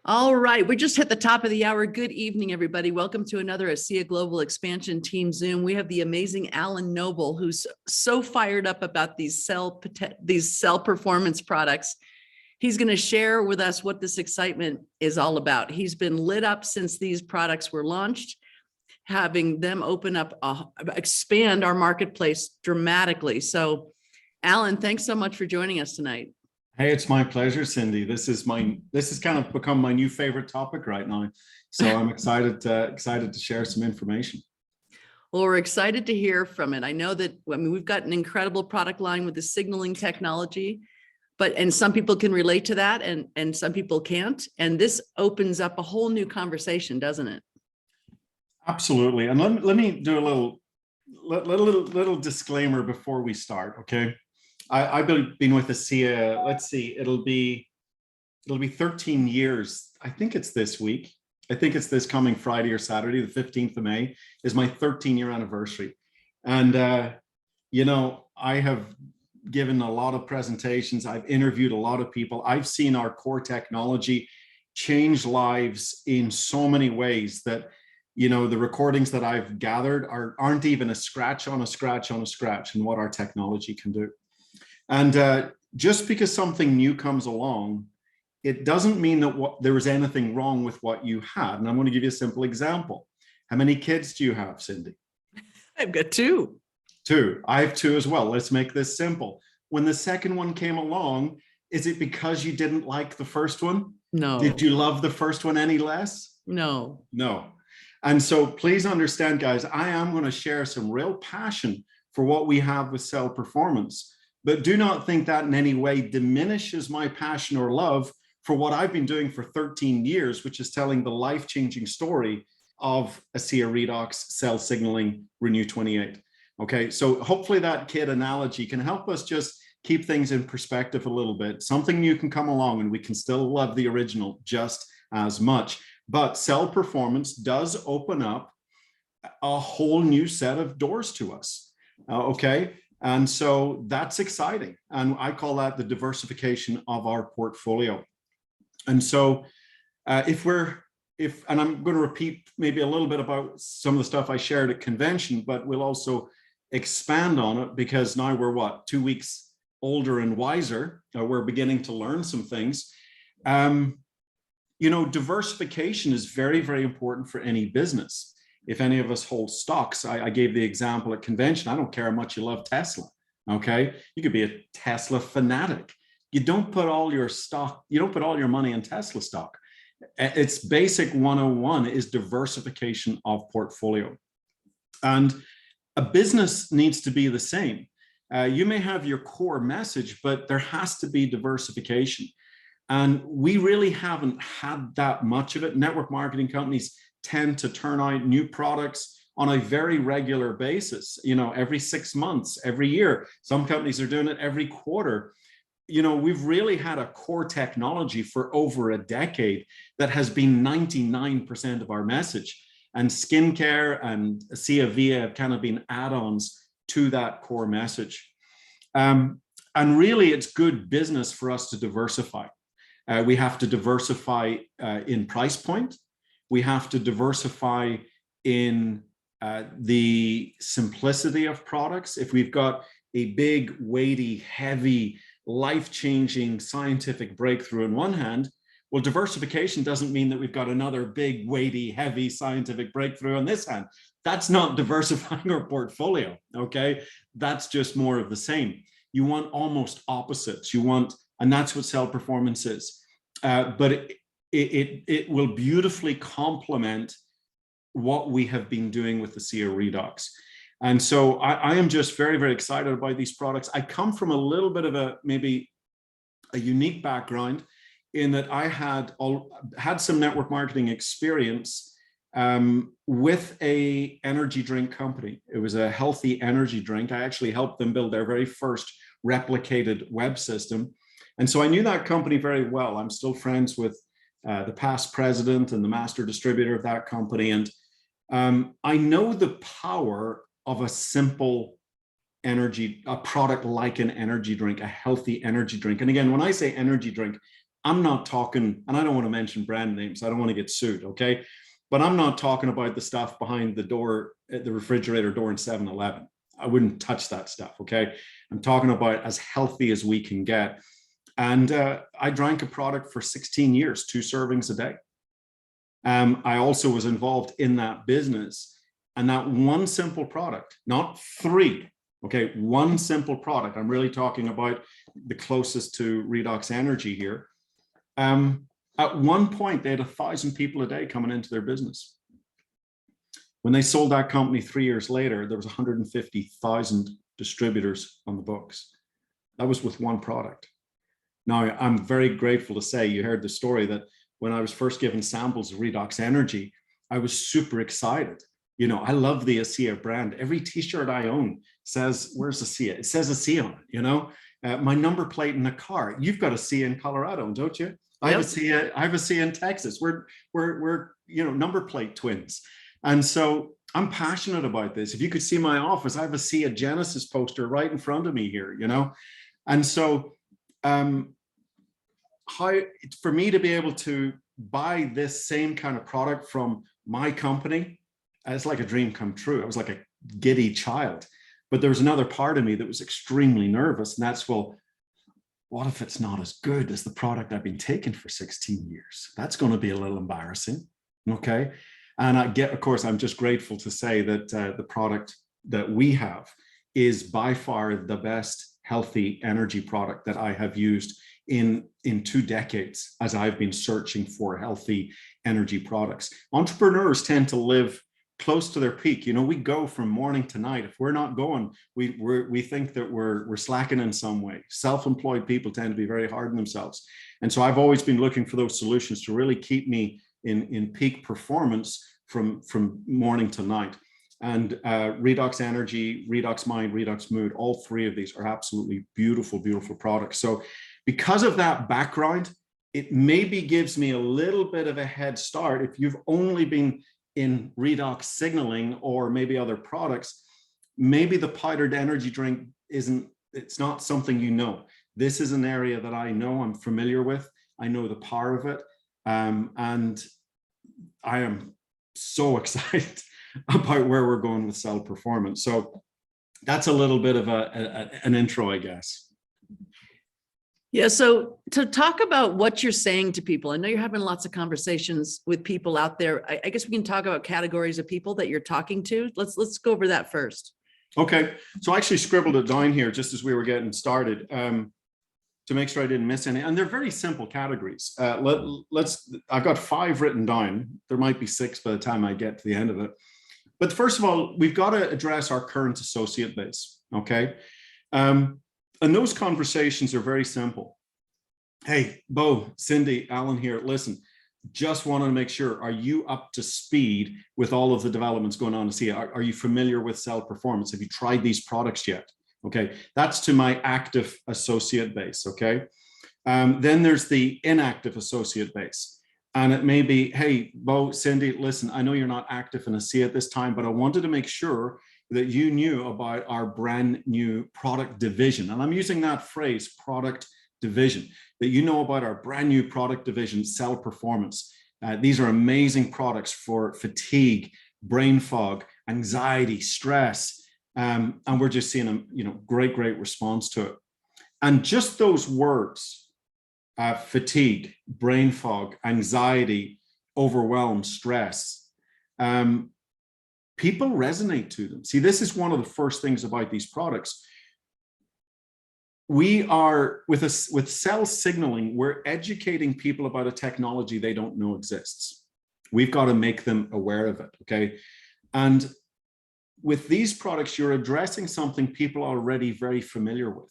All right, we just hit the top of the hour. Good evening, everybody. Welcome to another ASEA Global Expansion Team Zoom. We have the amazing Alan Noble, who's so fired up about these cell performance products. He's going to share with us what this excitement is all about. He's been lit up since these products were launched, having them expand our marketplace dramatically. So, Alan, thanks so much for joining us tonight. Hey, it's my pleasure, Cindy. This has kind of become my new favorite topic right now. So I'm excited to share some information. Well, we're excited to hear from it. I know that, we've got an incredible product line with the signaling technology, and some people can relate to that and some people can't. And this opens up a whole new conversation, doesn't it? Absolutely. And let me do a little disclaimer before we start, okay? I've been with ASEA, let's see, it'll be 13 years. I think it's this week. I think it's this coming Friday or Saturday, the 15th of May is my 13-year anniversary. And, I have given a lot of presentations. I've interviewed a lot of people. I've seen our core technology change lives in so many ways that, the recordings that I've gathered aren't even a scratch on a scratch on a scratch in what our technology can do. And just because something new comes along, it doesn't mean that there was anything wrong with what you had. And I'm going to give you a simple example. How many kids do you have, Cindy? I've got two. Two. I have two as well. Let's make this simple. When the second one came along, is it because you didn't like the first one? No. Did you love the first one any less? No. No. And so please understand, guys, I am going to share some real passion for what we have with cell performance. But do not think that in any way diminishes my passion or love for what I've been doing for 13 years, which is telling the life-changing story of ASEA Redox cell signaling Renew 28. Okay, so hopefully that kid analogy can help us just keep things in perspective a little bit. Something new can come along and we can still love the original just as much. But cell performance does open up a whole new set of doors to us. Okay. And so that's exciting. And I call that the diversification of our portfolio. And so and I'm going to repeat maybe a little bit about some of the stuff I shared at convention, but we'll also expand on it because now we're 2 weeks older and wiser. We're beginning to learn some things. Diversification is very, very important for any business. If any of us hold stocks, I gave the example at convention. I don't care how much you love Tesla, okay? You could be a Tesla fanatic. You don't put all your money in Tesla stock. It's basic 101 is diversification of portfolio. And a business needs to be the same. You may have your core message, but there has to be diversification. And we really haven't had that much of it. Network marketing companies tend to turn out new products on a very regular basis, every 6 months, every year. Some companies are doing it every quarter. We've really had a core technology for over a decade that has been 99% of our message. And skincare and ASEA Via have kind of been add-ons to that core message. And really, it's good business for us to diversify. We have to diversify in price point. We have to diversify in the simplicity of products. If we've got a big, weighty, heavy, life-changing scientific breakthrough in one hand, well, diversification doesn't mean that we've got another big, weighty, heavy scientific breakthrough on this hand. That's not diversifying our portfolio, okay? That's just more of the same. You want almost opposites. And that's what cell performance is. But it will beautifully complement what we have been doing with the ASEA Redox. And so I am just very, very excited about these products. I come from a little bit of maybe a unique background in that I had some network marketing experience with a energy drink company. It was a healthy energy drink. I actually helped them build their very first replicated web system. And so I knew that company very well. I'm still friends with the past president and the master distributor of that company. And I know the power of a simple a product like an energy drink, a healthy energy drink. And again, when I say energy drink, I'm not talking, and I don't want to mention brand names, I don't want to get sued, okay? But I'm not talking about the stuff behind the door, at the refrigerator door in 7-Eleven. I wouldn't touch that stuff, okay? I'm talking about as healthy as we can get. And I drank a product for 16 years, 2 servings a day. I also was involved in that business. And that one simple product, not 3, okay, one simple product, I'm really talking about the closest to Redox Energy here. At one point, they had 1,000 people a day coming into their business. When they sold that company 3 years later, there was 150,000 distributors on the books. That was with one product. Now, I'm very grateful to say, you heard the story, that when I was first given samples of Redox Energy, I was super excited. You know, I love the ASEA brand. Every t-shirt I own says, where's ASEA? It says ASEA on it, you know? My number plate in the car, you've got ASEA in Colorado, don't you? I have ASEA in Texas. We're you know, number plate twins. And so I'm passionate about this. If you could see my office, I have a ASEA Genesis poster right in front of me here, you know? And so how, for me to be able to buy this same kind of product from my company, it's like a dream come true. I was like a giddy child. But there was another part of me that was extremely nervous. And that's, well, what if it's not as good as the product I've been taking for 16 years? That's going to be a little embarrassing. Okay. And of course, I'm just grateful to say that the product that we have is by far the best healthy energy product that I have used in 2 decades as I've been searching for healthy energy products. Entrepreneurs tend to live close to their peak. You know, we go from morning to night. If we're not going, we think that we're slacking in some way. Self-employed people tend to be very hard on themselves. And so I've always been looking for those solutions to really keep me in peak performance from morning to night. And Redox Energy, Redox Mind, Redox Mood, all 3 of these are absolutely beautiful, beautiful products. So because of that background, it maybe gives me a little bit of a head start. If you've only been in redox signaling or maybe other products, maybe the powdered energy drink it's not something you know. This is an area that I know, I'm familiar with. I know the power of it. And I am so excited about where we're going with cell performance. So that's a little bit of an intro, I guess. Yeah. So to talk about what you're saying to people, I know you're having lots of conversations with people out there. I guess we can talk about categories of people that you're talking to. Let's go over that first. Okay. So I actually scribbled it down here just as we were getting started to make sure I didn't miss any. And they're very simple categories. I've got 5 written down. There might be 6 by the time I get to the end of it. But first of all, we've got to address our current associate base. Okay. And those conversations are very simple. Hey, Bo, Cindy, Alan here, listen, just wanted to make sure, are you up to speed with all of the developments going on to see? Are you familiar with cell performance? Have you tried these products yet? Okay, that's to my active associate base, okay? Then there's the inactive associate base. And it may be, hey, Bo, Cindy, listen, I know you're not active in ASEA at this time, but I wanted to make sure that you knew about our brand new product division. And I'm using that phrase, product division, that you know about our brand new product division, Cell Performance. These are amazing products for fatigue, brain fog, anxiety, stress. And we're just seeing a great response to it. And just those words, fatigue, brain fog, anxiety, overwhelm, stress, people resonate to them. See, this is one of the first things about these products. We are, with cell signaling, we're educating people about a technology they don't know exists. We've got to make them aware of it, okay? And with these products, you're addressing something people are already very familiar with.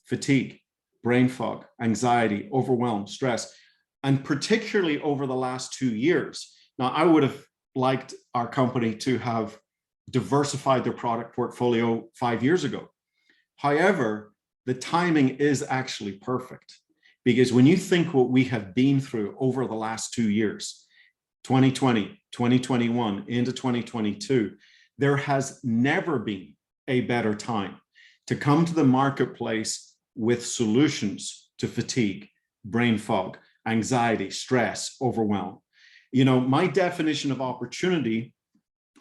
Fatigue, brain fog, anxiety, overwhelm, stress, and particularly over the last 2 years. Now, I would have liked our company to have diversified their product portfolio 5 years ago. However, the timing is actually perfect, because when you think what we have been through over the last 2 years, 2020, 2021 into 2022, there has never been a better time to come to the marketplace with solutions to fatigue, brain fog, anxiety, stress, overwhelm. You know, my definition of opportunity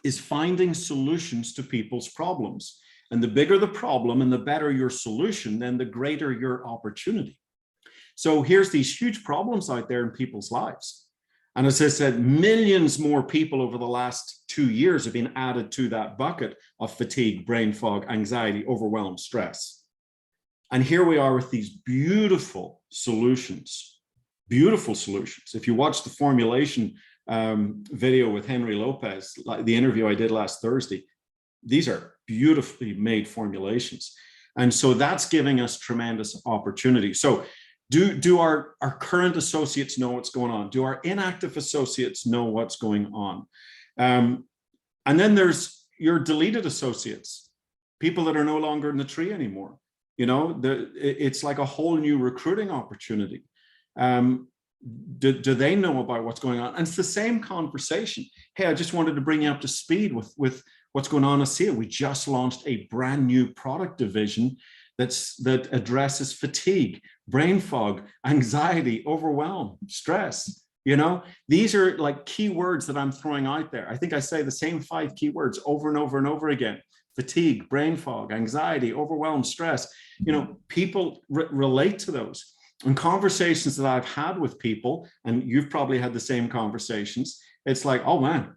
is finding solutions to people's problems. And the bigger the problem and the better your solution, then the greater your opportunity. So here's these huge problems out there in people's lives. And as I said, millions more people over the last 2 years have been added to that bucket of fatigue, brain fog, anxiety, overwhelm, stress. And here we are with these beautiful solutions, beautiful solutions. If you watch the formulation video with Henry Lopez, like the interview I did last Thursday, these are beautifully made formulations. And so that's giving us tremendous opportunity. So do our current associates know what's going on? Do our inactive associates know what's going on? And then there's your deleted associates, people that are no longer in the tree anymore. You know, it's like a whole new recruiting opportunity. Do they know about what's going on? And it's the same conversation. Hey, I just wanted to bring you up to speed with what's going on at ASEA. We just launched a brand new product division that addresses fatigue, brain fog, anxiety, overwhelm, stress. You know, these are like keywords that I'm throwing out there. I think I say the same 5 keywords over and over and over again: fatigue, brain fog, anxiety, overwhelm, stress. You know, people relate to those. And conversations that I've had with people, and you've probably had the same conversations, it's like, oh man,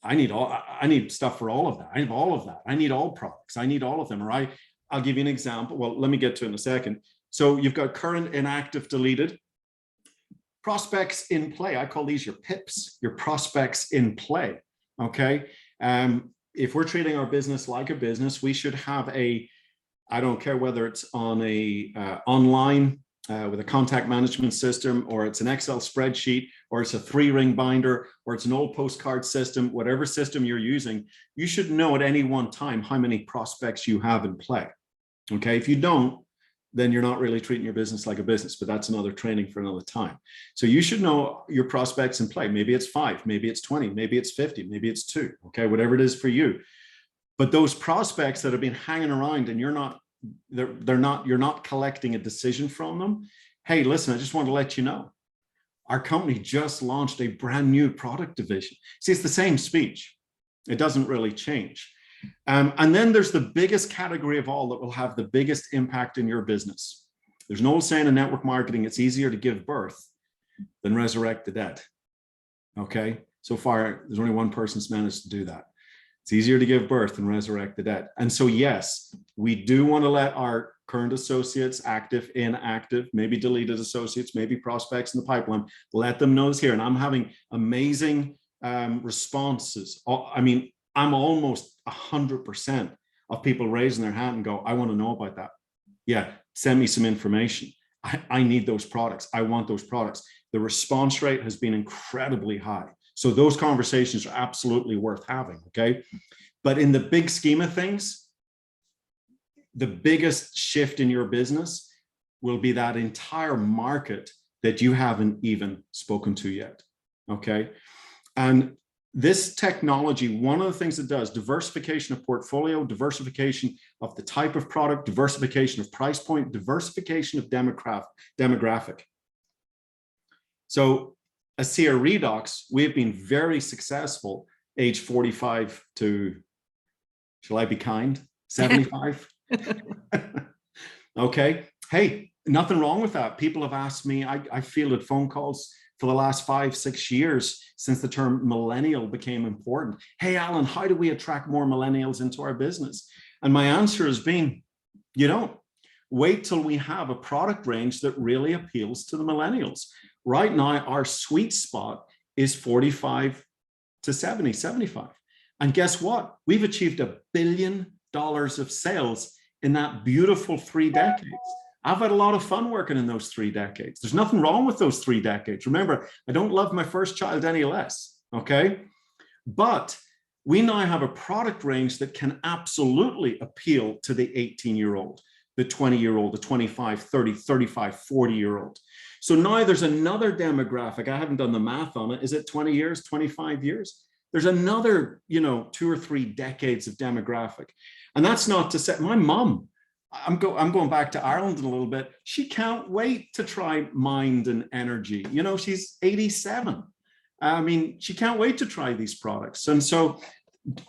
I need stuff for all of that. I have all of that. I need all products. I need all of them. Or I'll give you an example. Well, let me get to it in a second. So you've got current, inactive, deleted, prospects in play. I call these your PIPs, your prospects in play. Okay. If we're treating our business like a business, we should have I don't care whether it's on online with a contact management system, or it's an Excel spreadsheet, or it's a 3-ring binder, or it's an old postcard system, whatever system you're using, you should know at any one time how many prospects you have in play. Okay. If you don't, then you're not really treating your business like a business, but that's another training for another time. So you should know your prospects in play. Maybe it's 5, maybe it's 20, maybe it's 50, maybe it's 2. Okay. Whatever it is for you. But those prospects that have been hanging around and you're not collecting a decision from them. Hey, listen, I just want to let you know, our company just launched a brand new product division. See, it's the same speech. It doesn't really change. And then there's the biggest category of all that will have the biggest impact in your business. There's an old saying in network marketing: it's easier to give birth than resurrect the dead. Okay. So far, there's only one person's managed to do that. It's easier to give birth than resurrect the dead. And so, yes, we do want to let our current associates, active, inactive, maybe deleted associates, maybe prospects in the pipeline, let them know this here. And I'm having amazing responses. I mean, I'm almost 100% of people raising their hand and go, I want to know about that. Yeah, send me some information. I need those products. I want those products. The response rate has been incredibly high. So those conversations are absolutely worth having, okay? But in the big scheme of things, the biggest shift in your business will be that entire market that you haven't even spoken to yet, okay? And this technology, one of the things it does, diversification of portfolio, diversification of the type of product, diversification of price point, diversification of demographic. So ASEA Redox, we have been very successful age 45 to, shall I be kind, 75? Okay. Hey, nothing wrong with that. People have asked me, I fielded phone calls for the last 5-6 years since the term millennial became important. Hey, Alan, how do we attract more millennials into our business? And my answer has been, you don't. Wait till we have a product range that really appeals to the millennials. Right now, our sweet spot is 45 to 70, 75. And guess what? We've achieved $1 billion of sales in that beautiful 3 decades. I've had a lot of fun working in those 3 decades. There's nothing wrong with those 3 decades. Remember, I don't love my first child any less, okay? But we now have a product range that can absolutely appeal to the 18-year-old, the 20-year-old, the 25, 30, 35, 40-year-old. So now there's another demographic. I haven't done the math on it. Is it 20 years, 25 years? There's another, 2 or 3 decades of demographic. And that's not to say, my mom I'm going back to Ireland a little bit. She can't wait to try Mind and Energy. You know, she's 87. I mean, she can't wait to try these products. And so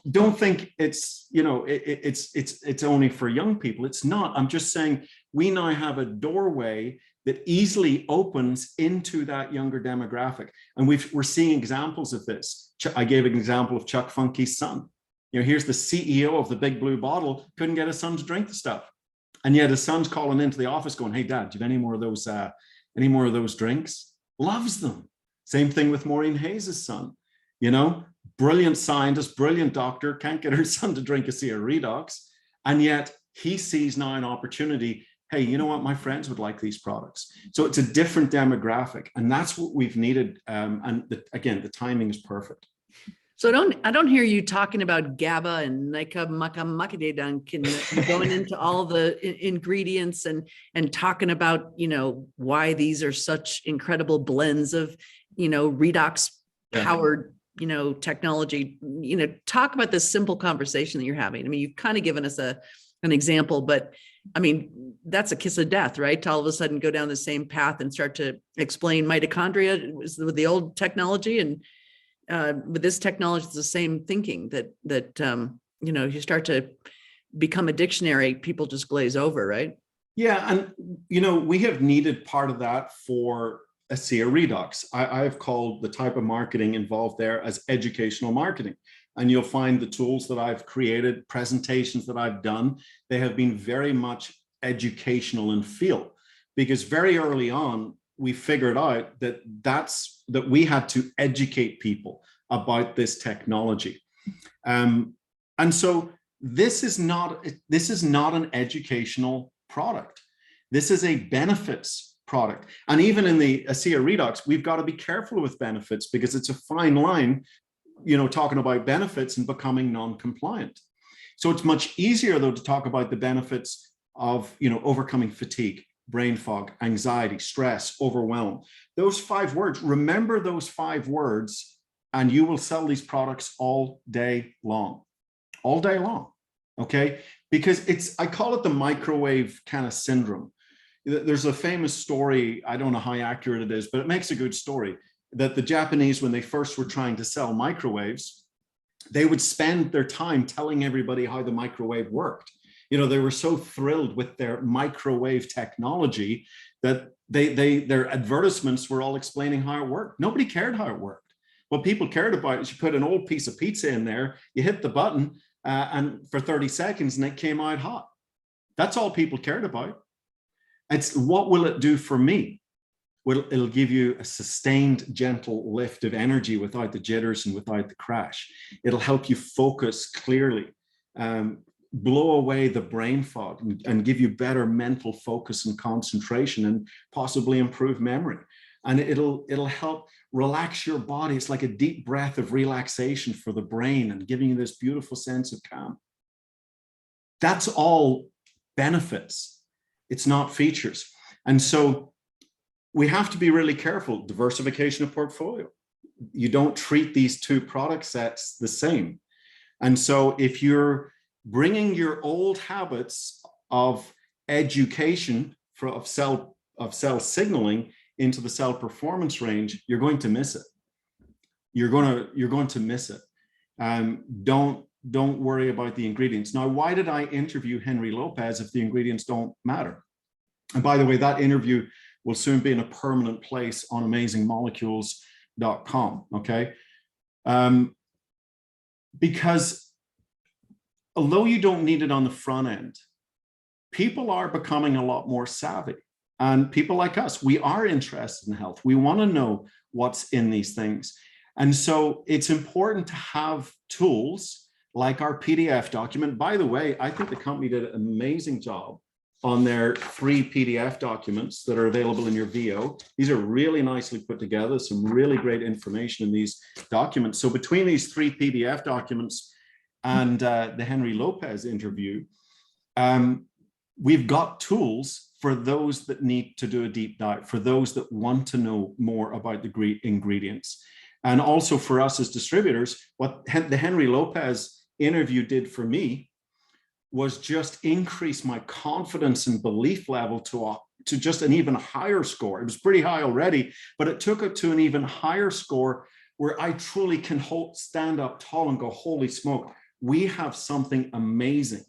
don't think it's, you know, it's only for young people. It's not. I'm just saying we now have a doorway that easily opens into that younger demographic. And we're seeing examples of this. I gave an example of Chuck Funky's son. You know, here's the CEO of the Big Blue Bottle, couldn't get his son to drink the stuff. And yet his son's calling into the office going, hey, Dad, do you have any more of those drinks? Loves them. Same thing with Maureen Hayes' son. You know, brilliant scientist, brilliant doctor, can't get her son to drink a sea of redox. And yet he sees now an opportunity. Hey, you know what? My friends would like these products. So it's a different demographic. And that's what we've needed. Again, the timing is perfect. So I don't hear you talking about GABA and and going into all the ingredients and talking about, you know, why these are such incredible blends of, you know, redox powered, you know, technology. You know, talk about this simple conversation that you're having. I mean, you've kind of given us an example, but I mean, that's a kiss of death, right? To all of a sudden go down the same path and start to explain mitochondria with the old technology, and with this technology, it's the same thinking that you know, you start to become a dictionary, people just glaze over, right? Yeah, and you know, we have needed part of that for ASEA Redox. I've called the type of marketing involved there as educational marketing. And you'll find the tools that I've created, presentations that I've done, they have been very much educational in feel, because very early on, we figured out that we had to educate people about this technology. And so this is not an educational product. This is a benefits product. And even in the ASEA Redox, we've got to be careful with benefits, because it's a fine line, you know, talking about benefits and becoming non-compliant. So it's much easier, though, to talk about the benefits of, you know, overcoming fatigue, brain fog, anxiety, stress, overwhelm. Those 5 words, remember those 5 words, and you will sell these products all day long, okay? Because I call it the microwave kind of syndrome. There's a famous story, I don't know how accurate it is, but it makes a good story, that the Japanese, when they first were trying to sell microwaves, they would spend their time telling everybody how the microwave worked. You know, they were so thrilled with their microwave technology that their advertisements were all explaining how it worked. Nobody cared how it worked. What people cared about is you put an old piece of pizza in there, you hit the button, and for 30 seconds, and it came out hot. That's all people cared about. It's what will it do for me? Well, it'll give you a sustained, gentle lift of energy without the jitters and without the crash. It'll help you focus clearly, blow away the brain fog, and give you better mental focus and concentration, and possibly improve memory. And it'll help relax your body. It's like a deep breath of relaxation for the brain and giving you this beautiful sense of calm. That's all benefits. It's not features. And so we have to be really careful. Diversification of portfolio. You don't treat these 2 product sets the same. And so if you're bringing your old habits of education of cell signaling into the cell performance range, you're going to miss it. You're going to miss it. Don't worry about the ingredients. Now, why did I interview Henry Lopez if the ingredients don't matter? And by the way, that interview will soon be in a permanent place on amazingmolecules.com, okay? Because although you don't need it on the front end, people are becoming a lot more savvy. And people like us, we are interested in health. We want to know what's in these things. And so it's important to have tools like our PDF document. By the way, I think the company did an amazing job on their 3 PDF documents that are available in your VO. These are really nicely put together, some really great information in these documents. So between these 3 PDF documents and the Henry Lopez interview, we've got tools for those that need to do a deep dive, for those that want to know more about the ingredients. And also for us as distributors, what the Henry Lopez interview did for me was just increase my confidence and belief level to just an even higher score. It was pretty high already, but it took it to an even higher score where I truly can stand up tall and go, holy smoke, we have something amazing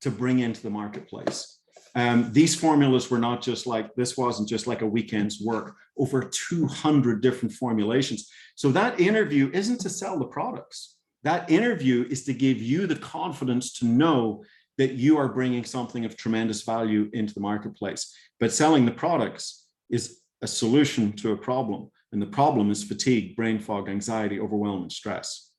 to bring into the marketplace. These formulas were not just like, this wasn't just like a weekend's work, over 200 different formulations. So that interview isn't to sell the products. That interview is to give you the confidence to know that you are bringing something of tremendous value into the marketplace. But selling the products is a solution to a problem. And the problem is fatigue, brain fog, anxiety, overwhelm, and stress.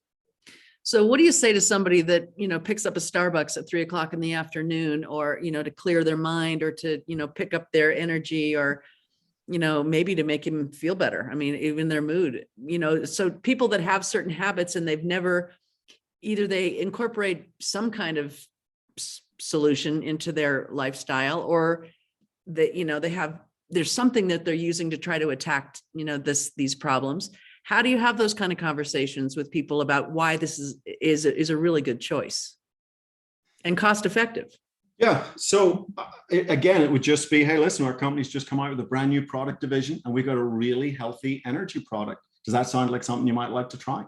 So what do you say to somebody that, picks up a Starbucks at 3 o'clock in the afternoon, or, to clear their mind, or to, pick up their energy, or, maybe to make him feel better? I mean, even their mood, so people that have certain habits and they've never, either they incorporate some kind of solution into their lifestyle, or that, there's something that they're using to try to attack, these problems. How do you have those kind of conversations with people about why this is a really good choice and cost effective? Yeah. So again, it would just be, hey, listen, our company's just come out with a brand new product division and we got a really healthy energy product. Does that sound like something you might like to try?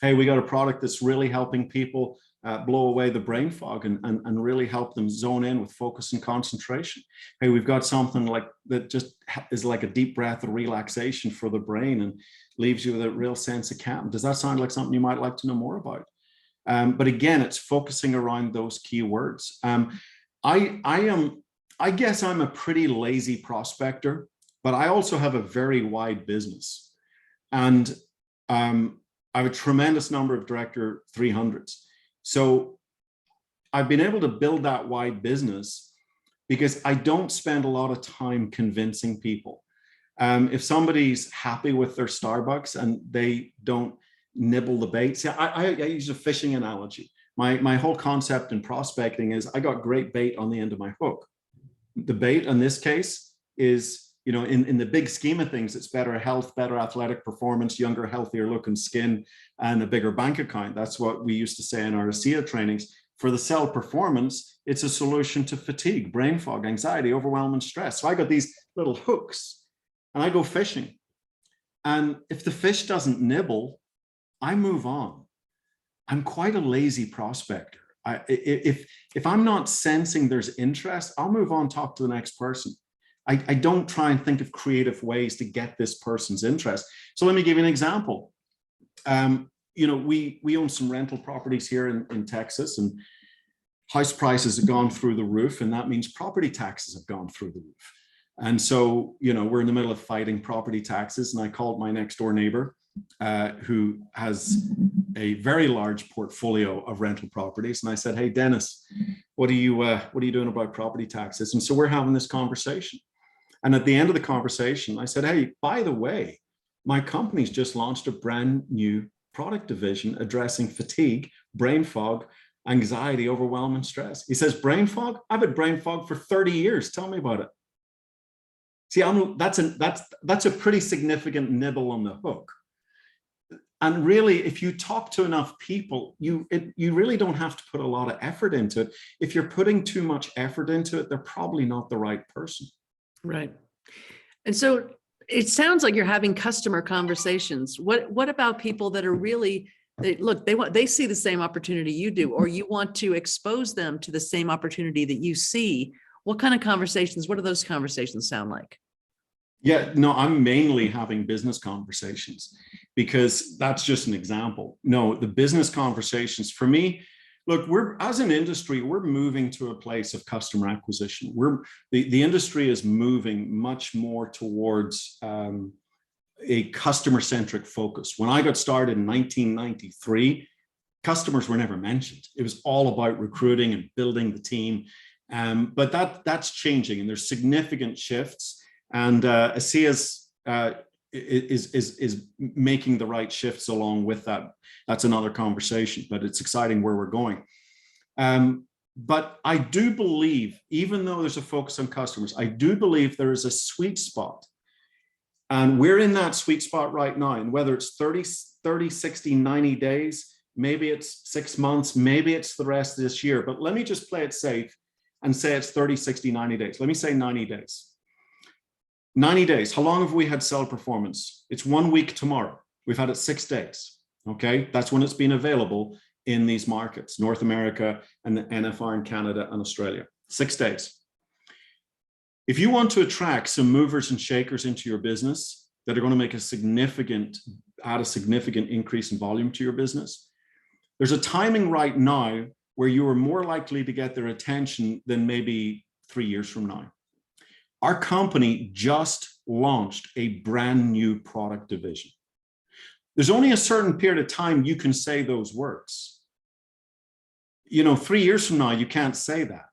Hey, we got a product that's really helping people blow away the brain fog and really help them zone in with focus and concentration. Hey, we've got something like that just is like a deep breath of relaxation for the brain and leaves you with a real sense of calm. Does that sound like something you might like to know more about? But again, it's focusing around those key words. I guess I'm a pretty lazy prospector, but I also have a very wide business. And I have a tremendous number of Director 300s. So I've been able to build that wide business because I don't spend a lot of time convincing people. If somebody's happy with their Starbucks and they don't nibble the bait, see, I use a fishing analogy. My whole concept in prospecting is I got great bait on the end of my hook. The bait in this case is, in the big scheme of things, it's better health, better athletic performance, younger, healthier looking skin, and a bigger bank account. That's what we used to say in our ASEA trainings. For the cell performance, it's a solution to fatigue, brain fog, anxiety, overwhelm, and stress. So I got these little hooks and I go fishing. And if the fish doesn't nibble, I move on. I'm quite a lazy prospector. If I'm not sensing there's interest, I'll move on, talk to the next person. I don't try and think of creative ways to get this person's interest. So let me give you an example. We own some rental properties here in Texas, and house prices have gone through the roof, and that means property taxes have gone through the roof. And so, we're in the middle of fighting property taxes, and I called my next door neighbor, who has a very large portfolio of rental properties. And I said, hey, Dennis, what are you doing about property taxes? And so we're having this conversation. And at the end of the conversation, I said, hey, by the way, my company's just launched a brand new product division addressing fatigue, brain fog, anxiety, overwhelm, and stress. He says, brain fog? I've had brain fog for 30 years. Tell me about it. See, that's a pretty significant nibble on the hook. And really, if you talk to enough people, you really don't have to put a lot of effort into it. If you're putting too much effort into it, they're probably not the right person. Right. And so it sounds like you're having customer conversations. What about people that are really, they see the same opportunity you do, or you want to expose them to the same opportunity that you see? What kind of conversations, what do those conversations sound like? Yeah, no, I'm mainly having business conversations because that's just an example. No, the business conversations for me, look, as an industry, we're moving to a place of customer acquisition. The industry is moving much more towards a customer-centric focus. When I got started in 1993, customers were never mentioned. It was all about recruiting and building the team. But that's changing, and there's significant shifts. And ASEA's is making the right shifts along with that. That's another conversation, but it's exciting where we're going. But I do believe, even though there's a focus on customers, I do believe there is a sweet spot. And we're in that sweet spot right now. And whether it's 30, 60, 90 days, maybe it's 6 months, maybe it's the rest of this year, but let me just play it safe and say it's 30, 60, 90 days. Let me say 90 days. 90 days. How long have we had cell performance? It's 1 week tomorrow. We've had it 6 days. Okay. That's when it's been available in these markets, North America and the NFR in Canada and Australia. 6 days. If you want to attract some movers and shakers into your business that are going to make add a significant increase in volume to your business, there's a timing right now where you are more likely to get their attention than maybe 3 years from now. Our company just launched a brand new product division. There's only a certain period of time you can say those words. 3 years from now, you can't say that.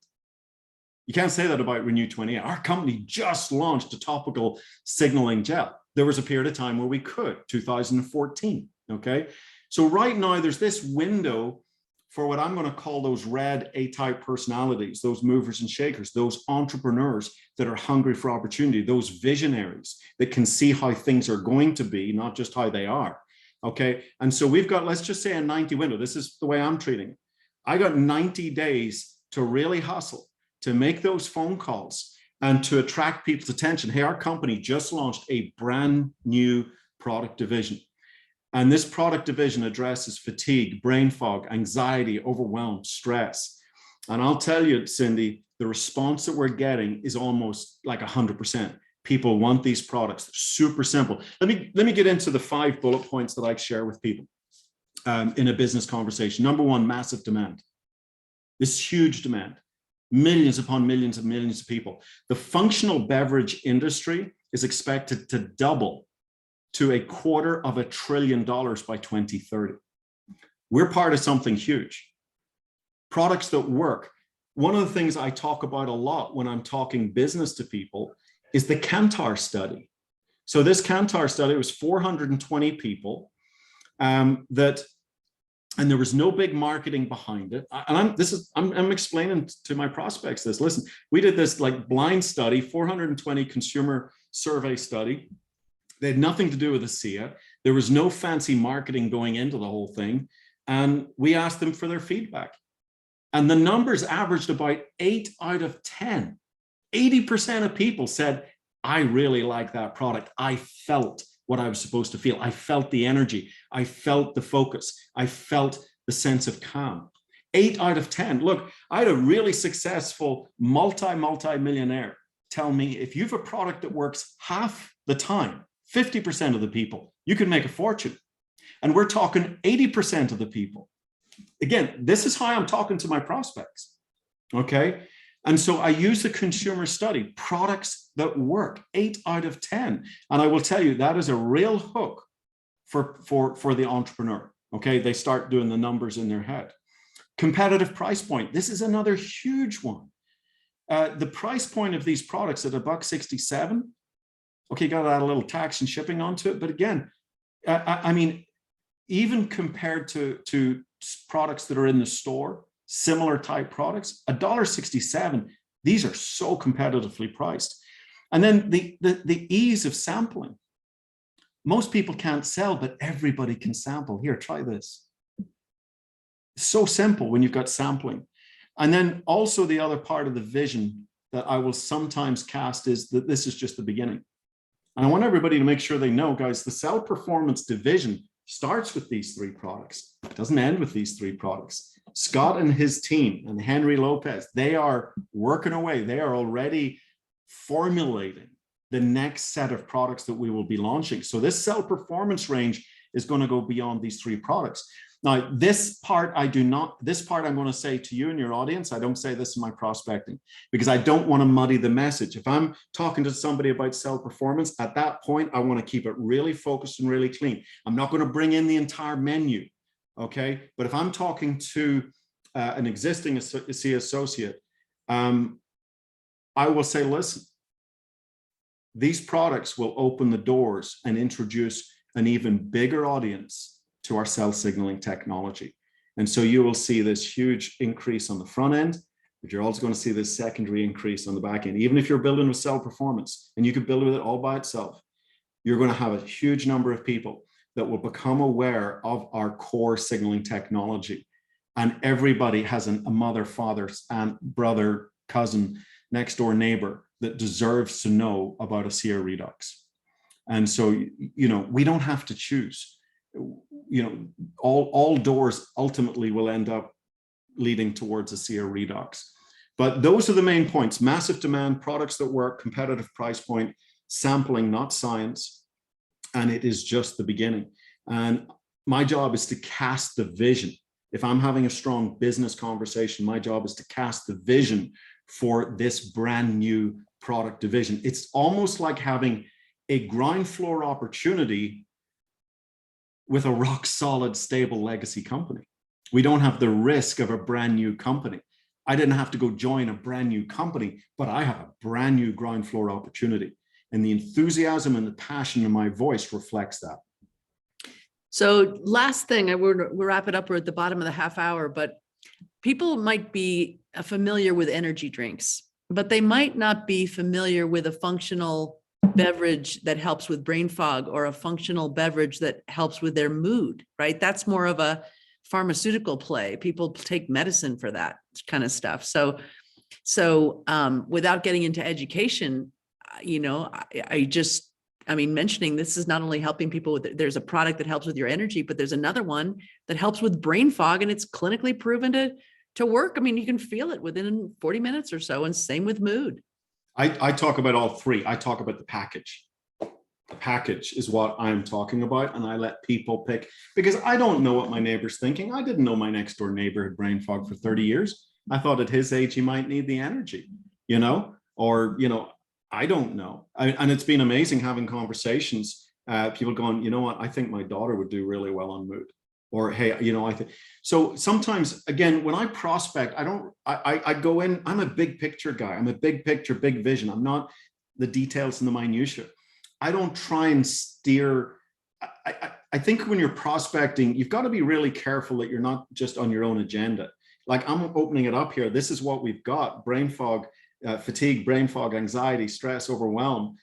You can't say that about Renew 28. Our company just launched a topical signaling gel. There was a period of time where we could, 2014, okay? So right now, there's this window for what I'm going to call those red A-type personalities, those movers and shakers, those entrepreneurs that are hungry for opportunity, those visionaries that can see how things are going to be, not just how they are, okay? And so we've got, let's just say a 90 window. This is the way I'm treating it. I got 90 days to really hustle, to make those phone calls and to attract people's attention. Hey, our company just launched a brand new product division. And this product division addresses fatigue, brain fog, anxiety, overwhelm, stress. And I'll tell you, Cindy, the response that we're getting is almost like 100%. People want these products. They're super simple. Let me get into the 5 bullet points that I share with people in a business conversation. Number 1, massive demand. This huge demand. Millions upon millions and millions of people. The functional beverage industry is expected to double to $250 billion by 2030. We're part of something huge. Products that work. One of the things I talk about a lot when I'm talking business to people is the Kantar study. So this Kantar study was 420 people and there was no big marketing behind it. And I'm explaining to my prospects this. Listen, we did this like blind study, 420 consumer survey study. They had nothing to do with the SIA. There was no fancy marketing going into the whole thing. And we asked them for their feedback. And the numbers averaged about 8 out of 10. 80% of people said, I really like that product. I felt what I was supposed to feel. I felt the energy. I felt the focus. I felt the sense of calm. 8 out of 10. Look, I had a really successful multi-millionaire tell me, if you have a product that works half the time, 50% of the people, you can make a fortune. And we're talking 80% of the people. Again, this is how I'm talking to my prospects, okay? And so I use the consumer study, products that work, 8 out of 10. And I will tell you, that is a real hook for the entrepreneur, okay? They start doing the numbers in their head. Competitive price point. This is another huge one. The price point of these products at $1.67, okay, you got to add a little tax and shipping onto it. But again, I mean, even compared to products that are in the store, similar type products, $1.67, these are so competitively priced. And then the ease of sampling. Most people can't sell, but everybody can sample. Here, try this. It's so simple when you've got sampling. And then also the other part of the vision that I will sometimes cast is that this is just the beginning. And I want everybody to make sure they know, guys, the Cell Performance division starts with these 3 products. It doesn't end with these 3 products. Scott and his team and Henry Lopez, they are working away. They are already formulating the next set of products that we will be launching. So this Cell Performance range is going to go beyond these 3 products. Now, this part I'm going to say to you and your audience, I don't say this in my prospecting because I don't want to muddy the message. If I'm talking to somebody about Cell Performance, at that point, I want to keep it really focused and really clean. I'm not going to bring in the entire menu, okay? But if I'm talking to an existing C associate, I will say, listen, these products will open the doors and introduce an even bigger audience to our cell signaling technology. And so you will see this huge increase on the front end, but you're also going to see this secondary increase on the back end. Even if you're building with Cell Performance and you could build with it all by itself, you're going to have a huge number of people that will become aware of our core signaling technology. And everybody has a mother, father, aunt, brother, cousin, next door neighbor that deserves to know about ASEA redox. And so, we don't have to choose. All doors ultimately will end up leading towards ASEA redox. But those are the main points: massive demand, products that work, competitive price point, sampling, not science. And it is just the beginning. And my job is to cast the vision. If I'm having a strong business conversation, my job is to cast the vision for this brand new product division. It's almost like having a ground floor opportunity with a rock solid, stable legacy company. We don't have the risk of a brand new company. I didn't have to go join a brand new company, but I have a brand new ground floor opportunity. And the enthusiasm and the passion in my voice reflects that. So last thing, we'll wrap it up. We're at the bottom of the half hour, but people might be familiar with energy drinks, but they might not be familiar with a functional beverage that helps with brain fog, or a functional beverage that helps with their mood, right? That's more of a pharmaceutical play. People take medicine for that kind of stuff. So without getting into education, mentioning this is not only helping people with, there's a product that helps with your energy, but there's another one that helps with brain fog, and it's clinically proven to work. I mean, you can feel it within 40 minutes or so, and same with mood. I talk about all three. I talk about the package. The package is what I'm talking about, and I let people pick, because I don't know what my neighbor's thinking. I didn't know my next door neighbor had brain fog for 30 years. I thought at his age he might need the energy, I don't know. And it's been amazing having conversations, people going, you know what, I think my daughter would do really well on mood. Or, hey, I think. So sometimes, again, when I prospect, I go in, I'm a big picture guy. I'm a big picture, big vision. I'm not the details and the minutia. I don't try and steer. I think when you're prospecting, you've got to be really careful that you're not just on your own agenda. Like, I'm opening it up here. This is what we've got: brain fog, fatigue, brain fog, anxiety, stress, overwhelm.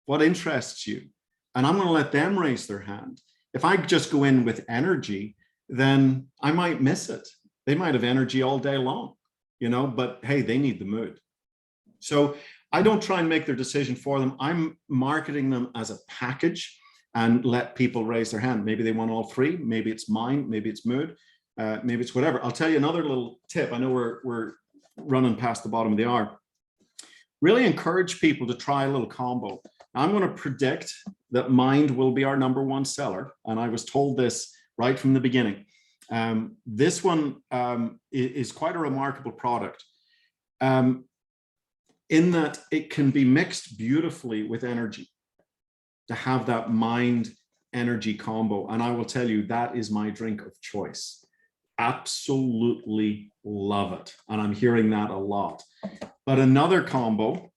What interests you? And I'm going to let them raise their hand. If I just go in with energy, then I might miss it. They might have energy all day long, but hey, they need the mood. So I don't try and make their decision for them. I'm marketing them as a package and let people raise their hand. Maybe they want all three. Maybe it's mind, maybe it's mood, maybe it's whatever. I'll tell you another little tip. I know we're running past the bottom of the hour. Really encourage people to try a little combo. I'm going to predict that mind will be our #1 seller. And I was told this right from the beginning. This one is quite a remarkable product, in that it can be mixed beautifully with energy to have that mind energy combo. And I will tell you, that is my drink of choice. Absolutely love it. And I'm hearing that a lot. But another combo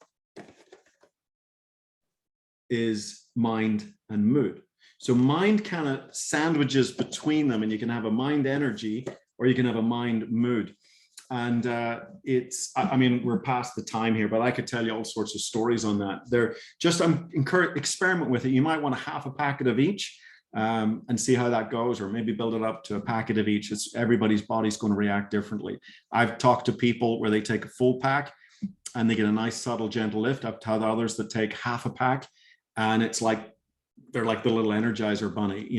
is mind and mood. So mind kind of sandwiches between them, and you can have a mind energy or you can have a mind mood. And we're past the time here, but I could tell you all sorts of stories on that. Experiment with it. You might want a half a packet of each and see how that goes, or maybe build it up to a packet of each. Everybody's body's going to react differently. I've talked to people where they take a full pack and they get a nice, subtle, gentle lift. I've had others that take half a pack, and it's like they're like the little Energizer bunny,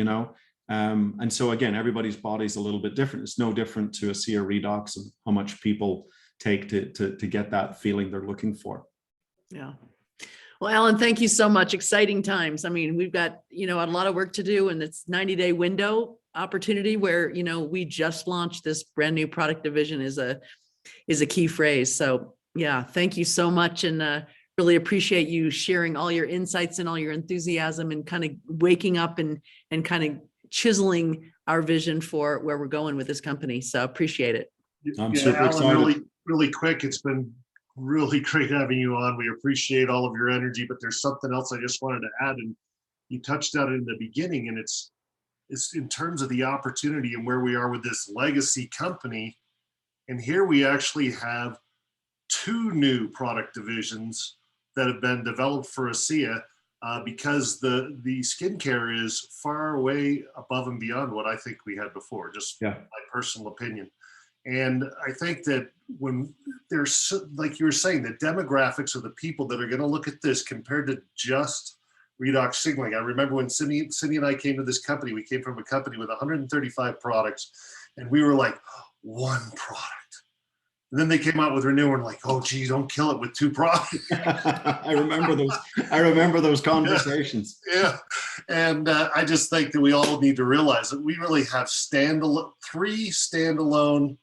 and so again, everybody's body's a little bit different. It's no different to ASEA redox and how much people take to get that feeling they're looking for. Yeah. Well, Alan, thank you so much. Exciting times. I mean, we've got, a lot of work to do, and it's 90-day window opportunity where, we just launched this brand new product division is a key phrase. So yeah, thank you so much. And really appreciate you sharing all your insights and all your enthusiasm, and kind of waking up and kind of chiseling our vision for where we're going with this company. So appreciate it. I'm super Alan, excited. really quick. It's been really great having you on. We appreciate all of your energy, but there's something else I just wanted to add, and you touched on it in the beginning, and it's in terms of the opportunity and where we are with this legacy company. And here we actually have 2 new product divisions that have been developed for ASEA because the skincare is far way above and beyond what I think we had before, just Yeah. my personal opinion. And I think that when there's, like you were saying, the demographics of the people that are going to look at this compared to just redox signaling. I remember when Cindy and I came to this company, we came from a company with 135 products, and we were like, one product. And then they came out with a new one, like, oh, gee, don't kill it with 2 products. I remember those. I remember those conversations. Yeah. And I just think that we all need to realize that we really have 3 standalone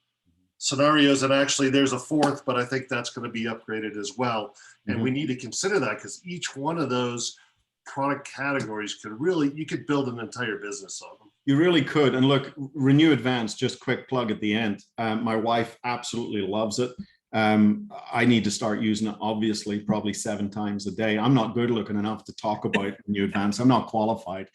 scenarios. And actually there's a 4th, but I think that's going to be upgraded as well. And we need to consider that, because each one of those product categories could really, you could build an entire business on them. You really could. And look, Renew Advanced, just quick plug at the end. My wife absolutely loves it. I need to start using it, obviously, probably 7 times a day. I'm not good looking enough to talk about Renew Advanced. I'm not qualified.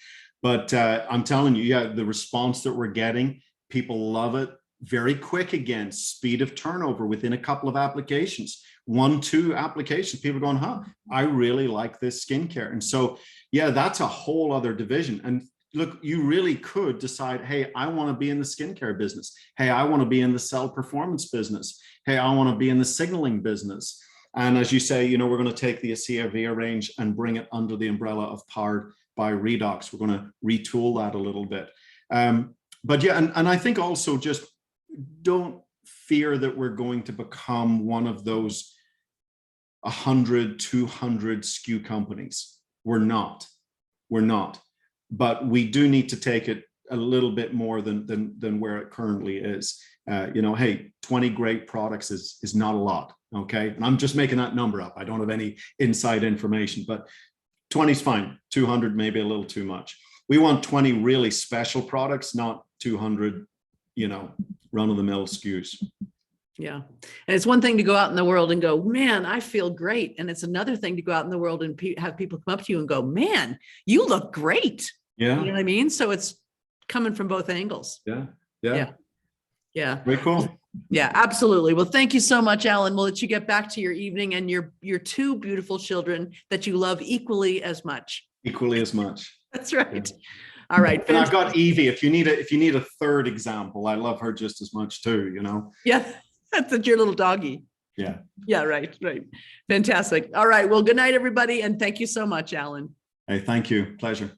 But I'm telling you, yeah, the response that we're getting, people love it. Very quick again, speed of turnover within a couple of applications. 1, 2 applications, people going, huh, I really like this skincare. And so, yeah, that's a whole other division. And look, you really could decide, hey, I want to be in the skincare business. Hey, I want to be in the cell performance business. Hey, I want to be in the signaling business. And as you say, you know, we're going to take the ASEA Via range and bring it under the umbrella of Powered by Redox. We're going to retool that a little bit. But yeah, and I think also just don't fear that we're going to become one of those 100, 200 SKU companies. We're not. But we do need to take it a little bit more than where it currently is. You know, hey, 20 great products is not a lot, okay? And I'm just making that number up. I don't have any inside information, but 20 is fine. 200 maybe a little too much. We want 20 really special products, not 200, you know, run-of-the-mill SKUs. Yeah. And it's one thing to go out in the world and go, man, I feel great. And it's another thing to go out in the world and have people come up to you and go, man, you look great. Yeah. You know what I mean? So it's coming from both angles. Yeah. Very cool. Yeah, absolutely. Well, thank you so much, Alan. We'll let you get back to your evening and your 2 beautiful children that you love equally as much. That's right. Yeah. All right. And I've got Evie. If you need a 3rd example, I love her just as much too, you know? Yeah. That's your little doggy. Yeah. Yeah. Right. Fantastic. All right. Well, good night, everybody. And thank you so much, Alan. Hey, thank you. Pleasure.